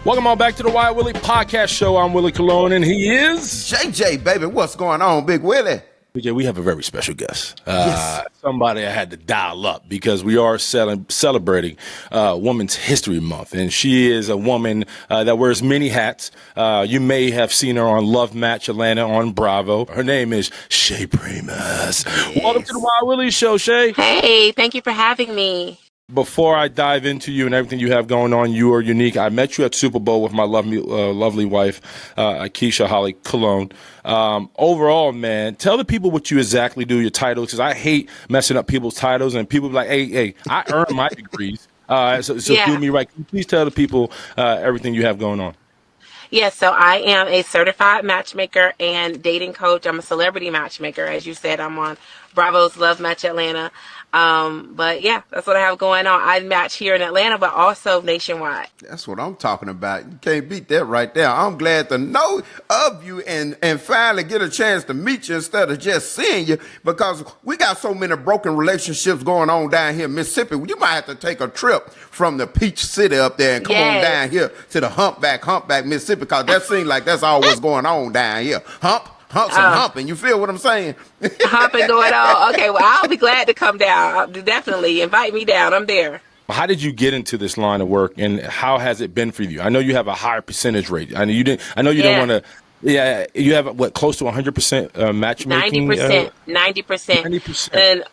Welcome on back to the Wild Willie podcast show. I'm Willie Colon, and he is JJ, baby. What's going on, Big Willie? BJ, we have a very special guest. Yes. Somebody I had to dial up because we are celebrating Women's History Month. And she is a woman that wears many hats. You may have seen her on Love Match Atlanta on Bravo. Her name is Shae Primus. Yes. Welcome to the Wild Willie show, Shae. Hey, thank you for having me. Before I dive into you and everything you have going on, you are unique. I met you at Super Bowl with my lovely wife, Keisha Holly Cologne. Overall, man, tell the people what you exactly do, your titles, because I hate messing up people's titles, and people be like, hey, I earned my degrees. So do me right. Can you please tell the people everything you have going on? Yes, so I am a certified matchmaker and dating coach. I'm a celebrity matchmaker. As you said, I'm on Bravo's Love Match Atlanta. But yeah, that's what I have going on. I match here in Atlanta, but also nationwide. That's what I'm talking about. You can't beat that right there. I'm glad to know of you and finally get a chance to meet you instead of just seeing you, because we got so many broken relationships going on down here in Mississippi. You might have to take a trip from the Peach City up there and come on down here to the Humpback, Mississippi, because that seems like that's all what's going on down here. Humping. You feel what I'm saying? Humping going on. Okay, well, I'll be glad to come down. Definitely invite me down. I'm there. How did you get into this line of work, and how has it been for you? I know you have a higher percentage rate. I know you didn't. I know you don't want to. Yeah, you have what, close to 100% matchmaking. 90%. 90%. And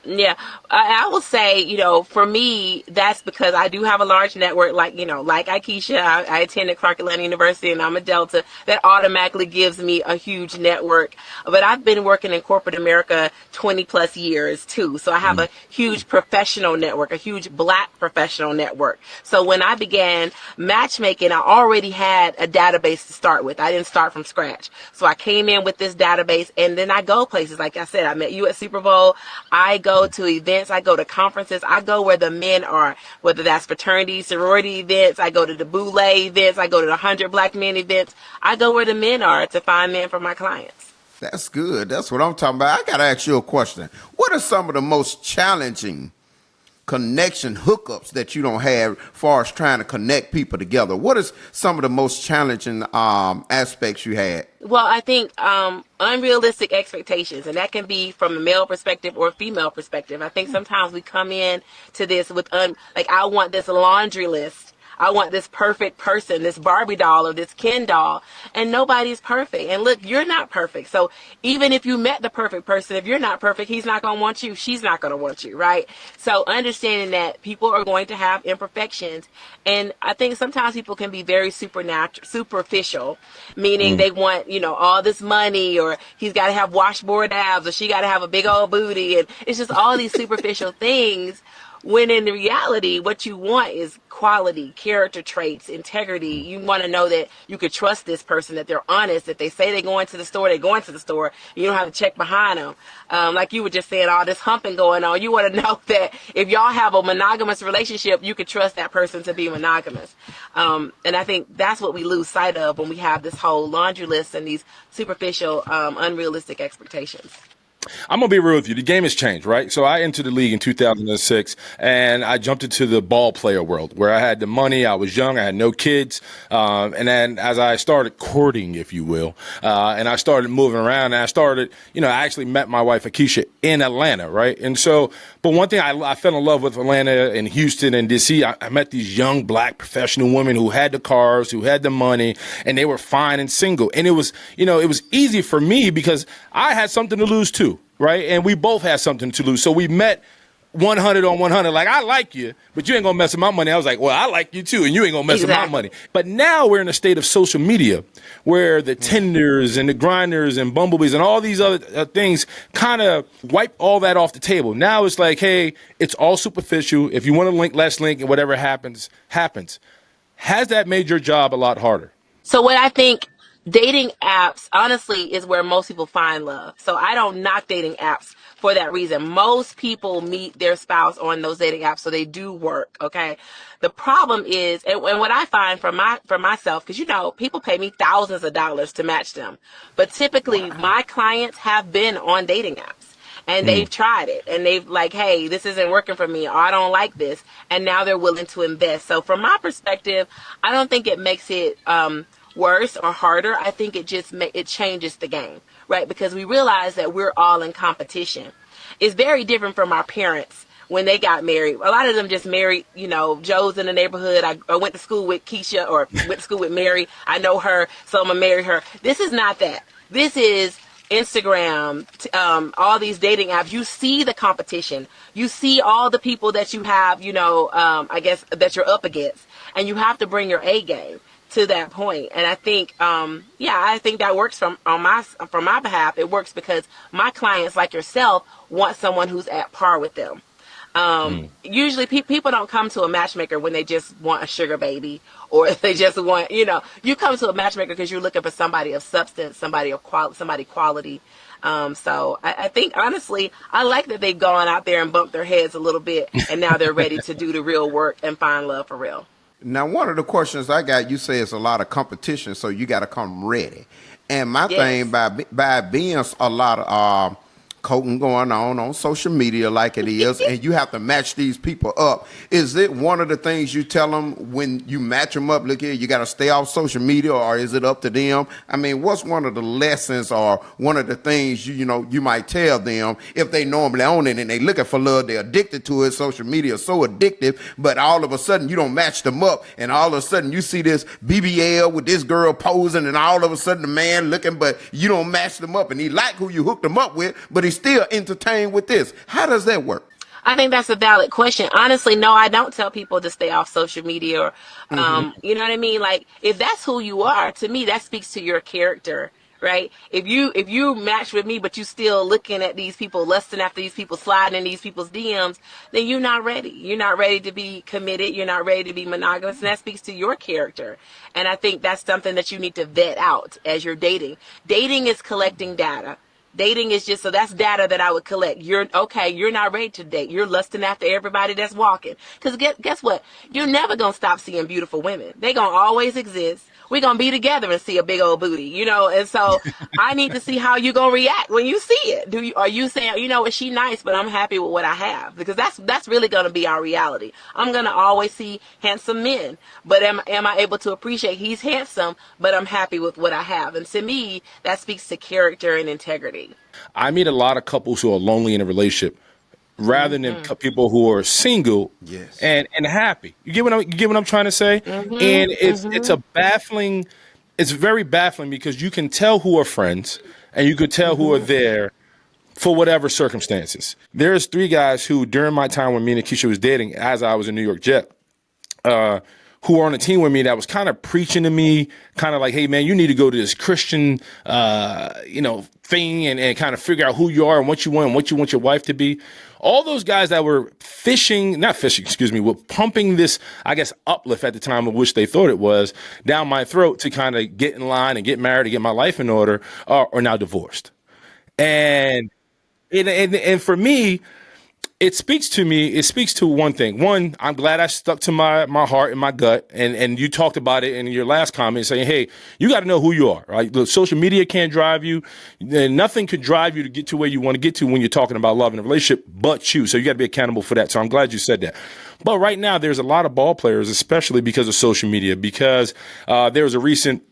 yeah, I will say, for me, that's because I do have a large network, like Akeisha. I attended Clark Atlanta University and I'm a Delta. That automatically gives me a huge network. But I've been working in corporate America 20 plus years too. So I have a huge professional network, a huge Black professional network. So when I began matchmaking, I already had a database to start with. I didn't start from scratch. So I came in with this database, and then I go places. Like I said, I met you at Super Bowl. I go to events, I go to conferences, I go where the men are, whether that's fraternity, sorority events, I go to the Boule events, I go to the 100 Black Men events, I go where the men are to find men for my clients. That's good. That's what I'm talking about. I got to ask you a question. What are some of the most challenging connection hookups that you don't have as far as trying to connect people together? What is some of the most challenging aspects you had? Well, I think unrealistic expectations, and that can be from a male perspective or a female perspective. I think sometimes we come in to this with I want this laundry list. I want this perfect person, this Barbie doll or this Ken doll, and nobody's perfect. And look, you're not perfect. So even if you met the perfect person, if you're not perfect, he's not going to want you. She's not going to want you, right? So understanding that people are going to have imperfections. And I think sometimes people can be very superficial, meaning they want, all this money, or he's got to have washboard abs, or she got to have a big old booty. And it's just all these superficial things. When in reality, what you want is quality, character traits, integrity. You want to know that you could trust this person, that they're honest, that they say they're going to the store, they're going to the store. You don't have to check behind them. Like you were just saying, all this humping going on. You want to know that if y'all have a monogamous relationship, you could trust that person to be monogamous. And I think that's what we lose sight of when we have this whole laundry list and these superficial, unrealistic expectations. I'm going to be real with you. The game has changed, right? So I entered the league in 2006, and I jumped into the ball player world where I had the money. I was young. I had no kids. And then as I started courting, if you will, and I started moving around, and I started, I actually met my wife, Akeisha, in Atlanta, right? And so, but one thing I fell in love with Atlanta and Houston and D.C., I met these young Black professional women who had the cars, who had the money, and they were fine and single. And it was, it was easy for me because I had something to lose too. Right. And we both had something to lose. So we met 100 on 100. Like, I like you, but you ain't going to mess with my money. I was like, well, I like you too, and you ain't going to mess with my money. But now we're in a state of social media where the Tinders and the Grinders and Bumblebees and all these other things kind of wipe all that off the table. Now it's like, hey, it's all superficial. If you want to link, let's link, and whatever happens, happens. Has that made your job a lot harder? So what I think dating apps, honestly, is where most people find love. So I don't knock dating apps for that reason. Most people meet their spouse on those dating apps, so they do work, okay? The problem is, and what I find for myself, because, people pay me thousands of dollars to match them. But typically, my clients have been on dating apps. and they've tried it and they've like, hey, this isn't working for me, or I don't like this, and now they're willing to invest. So from my perspective, I don't think it makes it worse or harder. I think it just it changes the game, right? Because we realize that we're all in competition. It's very different from our parents when they got married. A lot of them just married, you know, Joe's in the neighborhood. I went to school with Keisha, or went to school with Mary. I know her, so I'm going to marry her. This is not that. This is Instagram, all these dating apps. You see the competition. You see all the people that you have, you know, I guess that you're up against. And you have to bring your A game to that point. And I think, I think that works from my behalf. It works because my clients, like yourself, want someone who's at par with them. Usually people don't come to a matchmaker when they just want a sugar baby, or if they just want, you know, you come to a matchmaker because you're looking for somebody of substance, somebody quality. So I think, honestly, I like that they've gone out there and bumped their heads a little bit, and now they're ready to do the real work and find love for real. Now, one of the questions I got, you say it's a lot of competition, so you got to come ready. And my Yes. thing, by being a lot of coating going on social media like it is, and you have to match these people up. Is it one of the things you tell them when you match them up, look here, you got to stay off social media, or is it up to them? I mean, what's one of the lessons or one of the things you might tell them if they normally own it and they looking for love, they're addicted to it, social media is so addictive, but all of a sudden you don't match them up, and all of a sudden you see this BBL with this girl posing, and all of a sudden the man looking, but you don't match them up, and he like who you hooked them up with, but he still entertained with this. How does that work? I think that's a valid question. Honestly, no, I don't tell people to stay off social media, or, you know what I mean? Like, if that's who you are, to me, that speaks to your character, right? If you match with me, but you still looking at these people, lusting after these people, sliding in these people's DMs, then you're not ready. You're not ready to be committed. You're not ready to be monogamous. And that speaks to your character. And I think that's something that you need to vet out as you're dating. Dating is collecting data. Dating is just, so that's data that I would collect. You're not ready to date. You're lusting after everybody that's walking. Because guess what? You're never going to stop seeing beautiful women. They're going to always exist. We're going to be together and see a big old booty, you know? And so I need to see how you're going to react when you see it. Are you saying, you know, is she nice, but I'm happy with what I have? Because that's really going to be our reality. I'm going to always see handsome men, but am I able to appreciate he's handsome, but I'm happy with what I have? And to me, that speaks to character and integrity. I meet a lot of couples who are lonely in a relationship rather than people who are single Yes. and happy. You get what I'm trying to say? And it's very baffling because you can tell who are friends and you could tell who are there for whatever circumstances. There's 3 guys who, during my time when me and Keisha was dating, as I was a New York Jet, who were on a team with me that was kind of preaching to me, kind of like, hey, man, you need to go to this Christian, thing and kind of figure out who you are and what you want and what you want your wife to be. All those guys that were were pumping this, I guess, uplift at the time of which they thought it was down my throat to kind of get in line and get married and get my life in order are now divorced. And for me, it speaks to one thing. One, I'm glad I stuck to my heart and my gut. And you talked about it in your last comment saying, hey, you got to know who you are, right? Look, social media can't drive you. Nothing could drive you to get to where you want to get to when you're talking about love and a relationship but you. So you got to be accountable for that. So I'm glad you said that. But right now, there's a lot of ball players, especially because of social media, because there was a recent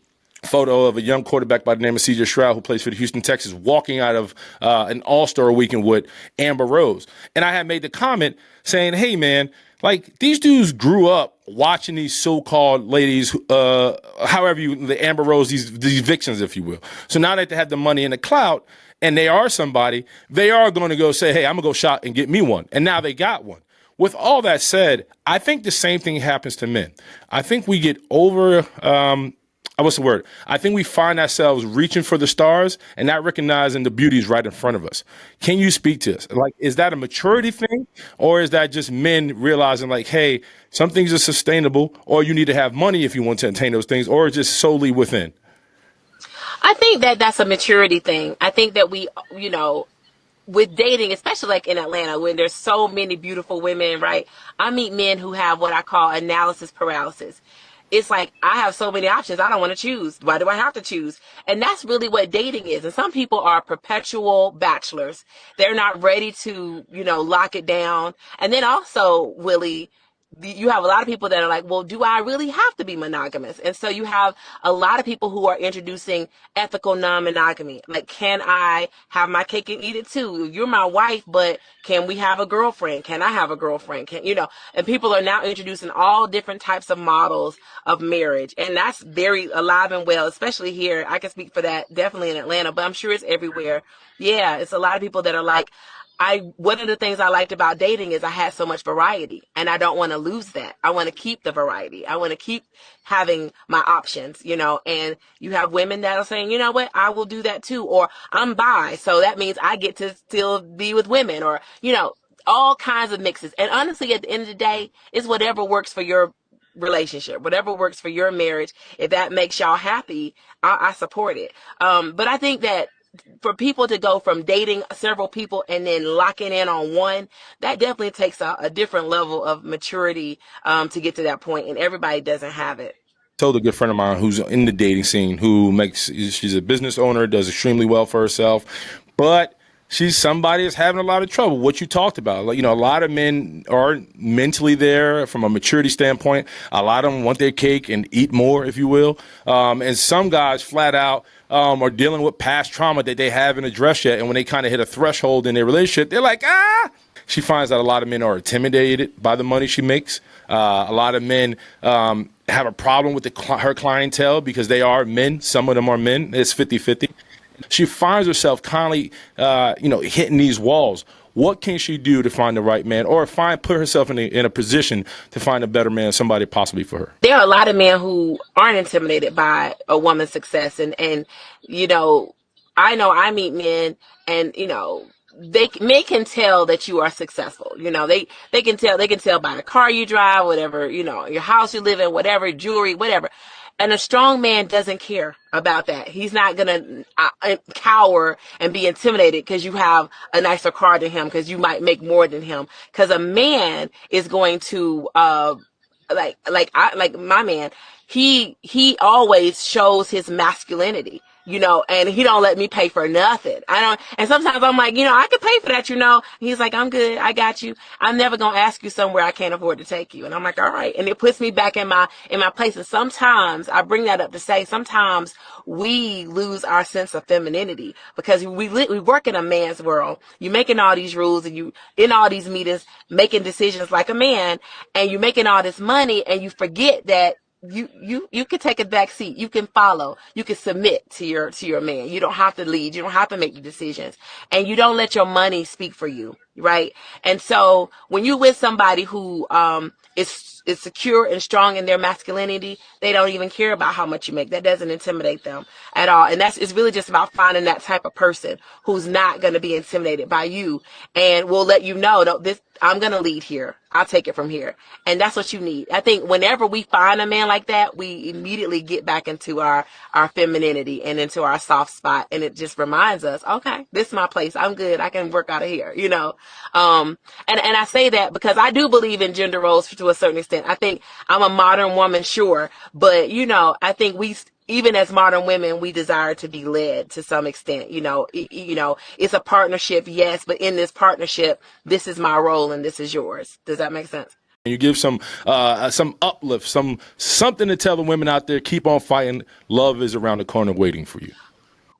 photo of a young quarterback by the name of C.J. Stroud, who plays for the Houston Texans, walking out of an All-Star weekend with Amber Rose. And I had made the comment saying, hey, man, like, these dudes grew up watching these so-called ladies, the Amber Rose, these vixens, if you will. So now that they have the money and the clout and they are somebody, they are going to go say, hey, I'm going to go shop and get me one. And now they got one. With all that said, I think the same thing happens to men. I think we get over I think we find ourselves reaching for the stars and not recognizing the beauties right in front of us. Can you speak to us? Like, is that a maturity thing, or is that just men realizing, like, hey, some things are sustainable, or you need to have money if you want to attain those things, or just solely within? I think that that's a maturity thing. I think that we, with dating, especially like in Atlanta, when there's so many beautiful women, right? I meet men who have what I call analysis paralysis. it's like I have so many options. I don't want to choose. Why do I have to choose? And that's really what dating is. And some people are perpetual bachelors. They're not ready to, lock it down. And then also, Willie, you have a lot of people that are like, well, do I really have to be monogamous? And so you have a lot of people who are introducing ethical non-monogamy. Like, can I have my cake and eat it too? You're my wife, but can we have a girlfriend? Can I have a girlfriend? And people are now introducing all different types of models of marriage. And that's very alive and well, especially here. I can speak for that definitely in Atlanta, but I'm sure it's everywhere. Yeah, it's a lot of people that are like, one of the things I liked about dating is I had so much variety, and I don't want to lose that. I want to keep the variety. I want to keep having my options, and you have women that are saying, you know what, I will do that too. Or I'm bi, so that means I get to still be with women, or, all kinds of mixes. And honestly, at the end of the day, it's whatever works for your relationship, whatever works for your marriage. If that makes y'all happy, I support it. But I think that for people to go from dating several people and then locking in on one, that definitely takes a different level of maturity to get to that point, and everybody doesn't have it. Told a good friend of mine who's in the dating scene, she's a business owner, does extremely well for herself, but she's somebody that's having a lot of trouble. What you talked about, like, a lot of men aren't mentally there from a maturity standpoint. A lot of them want their cake and eat more, if you will. And some guys flat out are dealing with past trauma that they haven't addressed yet. And when they kind of hit a threshold in their relationship, they're like, ah. She finds that a lot of men are intimidated by the money she makes. A lot of men have a problem with her clientele because they are men. Some of them are men. It's 50-50. She finds herself constantly, hitting these walls. What can she do to find the right man, or put herself in a position to find a better man, somebody possibly for her? There are a lot of men who aren't intimidated by a woman's success, and I know I meet men, and men can tell that you are successful. They can tell by the car you drive, whatever, your house you live in, whatever, jewelry, whatever. And a strong man doesn't care about that. He's not going to cower and be intimidated because you have a nicer car than him, because you might make more than him. Because a man is going to, like my man, he always shows his masculinity. And he don't let me pay for nothing. And sometimes I'm like, I could pay for that. He's like, I'm good. I got you. I'm never going to ask you somewhere I can't afford to take you. And I'm like, all right. And it puts me back in my place. And sometimes I bring that up to say, sometimes we lose our sense of femininity because we work in a man's world. You're making all these rules, and you in all these meetings, making decisions like a man, and you're making all this money, and you forget that you can take a back seat. You can follow. You can submit to your man. You don't have to lead. You don't have to make the decisions, and you don't let your money speak for you, right? And so when you with somebody who is secure and strong in their masculinity, they don't even care about how much you make. That doesn't intimidate them at all. And it's really just about finding that type of person who's not going to be intimidated by you, and will let you know, no, I'm going to lead here. I'll take it from here. And that's what you need. I think whenever we find a man like that, we immediately get back into our femininity and into our soft spot. And it just reminds us, okay, this is my place. I'm good. I can work out of here, And I say that because I do believe in gender roles to a certain extent. I think I'm a modern woman, sure. But, I think even as modern women, we desire to be led to some extent. It's a partnership, yes, but in this partnership, this is my role and this is yours. Does that make sense? You give some uplift, something to tell the women out there, keep on fighting. Love is around the corner waiting for you.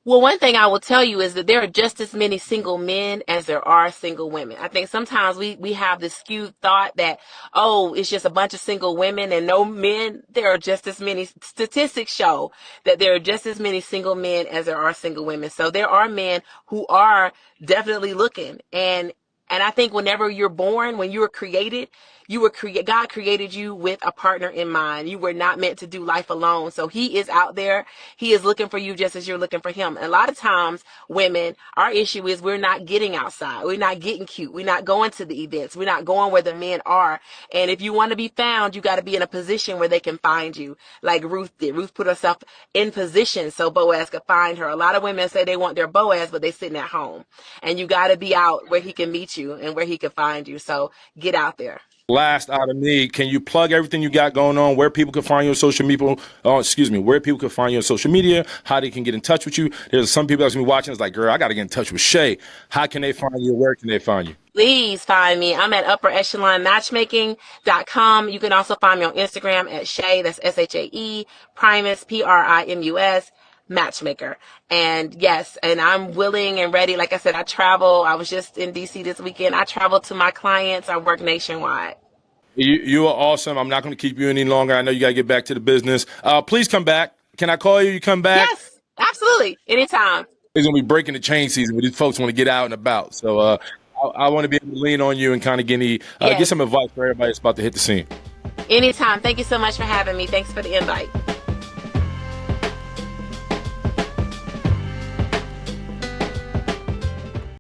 Well, one thing I will tell you is that there are just as many single men as there are single women. I think sometimes we have this skewed thought that, oh, it's just a bunch of single women and no men. There are just as many statistics show that there are just as many single men as there are single women. So there are men who are definitely looking. And I think whenever you're born, when you were created, God created you with a partner in mind. You were not meant to do life alone. So he is out there. He is looking for you just as you're looking for him. And a lot of times, women, our issue is we're not getting outside. We're not getting cute. We're not going to the events. We're not going where the men are. And if you want to be found, you got to be in a position where they can find you, like Ruth did. Ruth put herself in position so Boaz could find her. A lot of women say they want their Boaz, but they're sitting at home. And you got to be out where he can meet you and where he can find you. So get out there. Last out of me, can you plug everything you got going on? Where people can find you on social media? Where people can find you on social media? How they can get in touch with you? There's some people that's gonna be watching. It's like, girl, I got to get in touch with Shae. How can they find you? Where can they find you? Please find me. I'm at Upper Echelon Matchmaking.com. You can also find me on Instagram at Shae, that's SHAE, Primus, Primus, matchmaker. And yes, and I'm willing and ready. Like I said, I travel. I was just in DC this weekend. I travel to my clients. I work nationwide. You are awesome. I'm not going to keep you any longer. I know you got to get back to the business. Please come back. Can I call you? You come back? Yes, absolutely. Anytime. It's going to be breaking the chain season where these folks want to get out and about. So I want to be able to lean on you and kind of get Yes. some advice for everybody that's about to hit the scene. Anytime. Thank you so much for having me. Thanks for the invite.